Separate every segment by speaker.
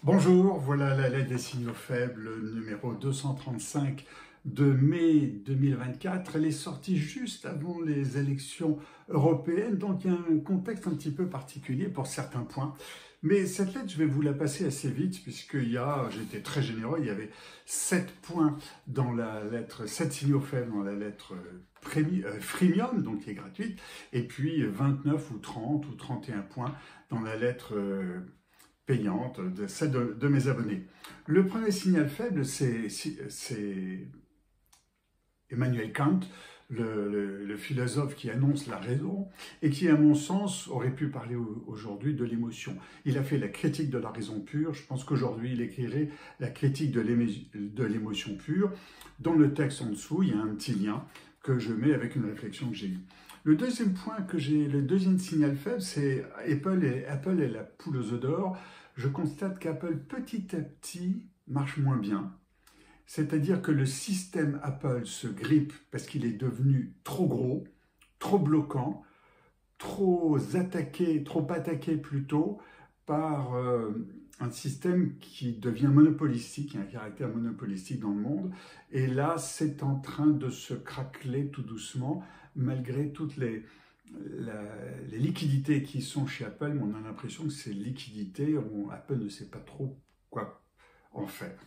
Speaker 1: Bonjour, voilà la lettre des signaux faibles numéro 235 de mai 2024. Elle est sortie juste avant les élections européennes, donc il y a un contexte un petit peu particulier pour certains points. Mais cette lettre, je vais vous la passer assez vite j'étais très généreux, il y avait 7 points dans la lettre, 7 signaux faibles dans la lettre freemium, donc qui est gratuite, et puis 29 ou 30 ou 31 points dans la lettre payante, celle de mes abonnés. Le premier signal faible, c'est Emmanuel Kant, le philosophe qui annonce la raison et qui, à mon sens, aurait pu parler aujourd'hui de l'émotion. Il a fait la critique de la raison pure. Je pense qu'aujourd'hui, il écrirait la critique de l'émotion pure. Dans le texte en dessous, il y a un petit lien que je mets avec une réflexion que j'ai eue. Le deuxième point le deuxième signal faible, c'est Apple et la poule aux œufs d'or. Je constate qu'Apple, petit à petit, marche moins bien. C'est-à-dire que le système Apple se grippe parce qu'il est devenu trop gros, trop bloquant, trop attaqué plutôt par un système qui devient monopolistique, un caractère monopolistique dans le monde. Et là, c'est en train de se craqueler tout doucement, malgré toutes les liquidités qui sont chez Apple. Mais on a l'impression que ces liquidités, Apple ne sait pas trop quoi en faire.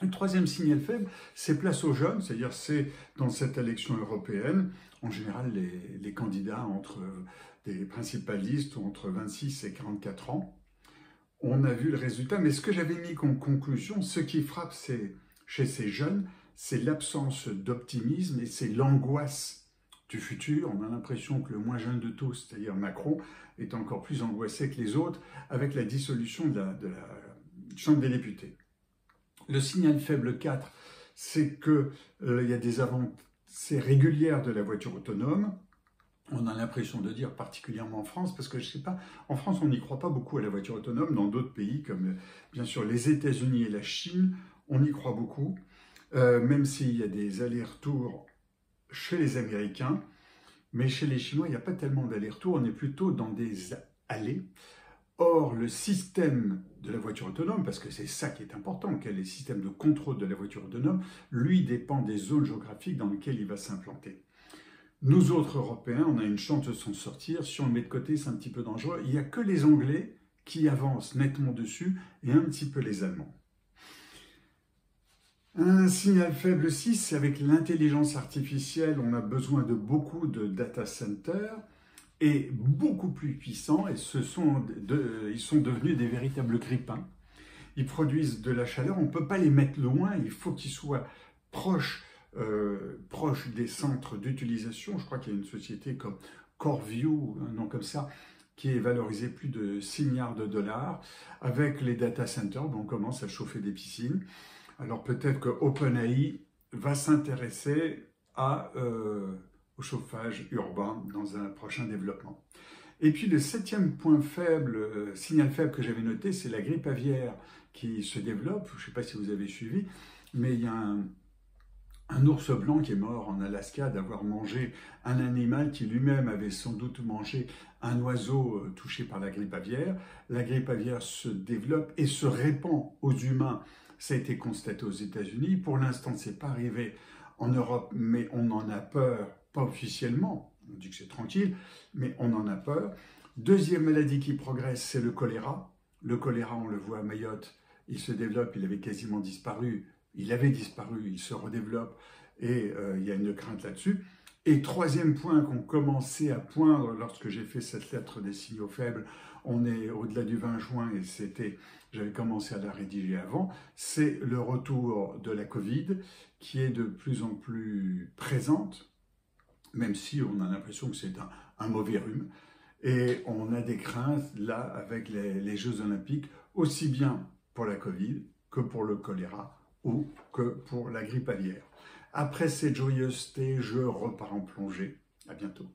Speaker 1: Le troisième signal faible, c'est place aux jeunes, c'est-à-dire c'est dans cette élection européenne, en général les candidats des principalistes entre 26 et 44 ans. On a vu le résultat, mais ce que j'avais mis comme conclusion, ce qui frappe chez ces jeunes, c'est l'absence d'optimisme et c'est l'angoisse du futur. On a l'impression que le moins jeune de tous, c'est-à-dire Macron, est encore plus angoissé que les autres avec la dissolution de la Chambre des députés. Le signal faible 4, c'est qu'il y a des avancées régulières de la voiture autonome. On a l'impression de dire, particulièrement en France, parce que je ne sais pas, en France, on n'y croit pas beaucoup à la voiture autonome. Dans d'autres pays, comme bien sûr les États-Unis et la Chine, on y croit beaucoup, même s'il y a des allers-retours chez les Américains. Mais chez les Chinois, il n'y a pas tellement d'allers-retours, on est plutôt dans des allées. Or, le système de la voiture autonome, parce que c'est ça qui est important, quel est le système de contrôle de la voiture autonome, lui dépend des zones géographiques dans lesquelles il va s'implanter. Nous autres Européens, on a une chance de s'en sortir. Si on le met de côté, c'est un petit peu dangereux. Il n'y a que les Anglais qui avancent nettement dessus et un petit peu les Allemands. Un signal faible 6, c'est avec l'intelligence artificielle, on a besoin de beaucoup de data centers et beaucoup plus puissants, et ils sont devenus des véritables grippins. Ils produisent de la chaleur, on ne peut pas les mettre loin, il faut qu'ils soient proches des centres d'utilisation. Je crois qu'il y a une société comme CoreView, un nom comme ça, qui est valorisé plus de 6 milliards de dollars. Avec les data centers, on commence à chauffer des piscines. Alors peut-être que OpenAI va s'intéresser au chauffage urbain dans un prochain développement. Et puis le septième point faible, signal faible que j'avais noté, c'est la grippe aviaire qui se développe. Je ne sais pas si vous avez suivi, mais il y a un ours blanc qui est mort en Alaska d'avoir mangé un animal qui lui-même avait sans doute mangé un oiseau touché par la grippe aviaire. La grippe aviaire se développe et se répand aux humains. Ça a été constaté aux États-Unis. Pour l'instant, ce n'est pas arrivé en Europe, mais on en a peur, pas officiellement. On dit que c'est tranquille, mais on en a peur. Deuxième maladie qui progresse, c'est le choléra. Le choléra, on le voit à Mayotte, il se développe, il avait quasiment disparu. Il avait disparu, il se redéveloppe et il y a une crainte là-dessus. Et troisième point qu'on commençait à poindre lorsque j'ai fait cette lettre des signaux faibles, on est au-delà du 20 juin et j'avais commencé à la rédiger avant, c'est le retour de la Covid qui est de plus en plus présente, même si on a l'impression que c'est un mauvais rhume. Et on a des craintes là avec les Jeux Olympiques, aussi bien pour la Covid que pour le choléra ou que pour la grippe aviaire. Après cette joyeuseté, je repars en plongée. À bientôt.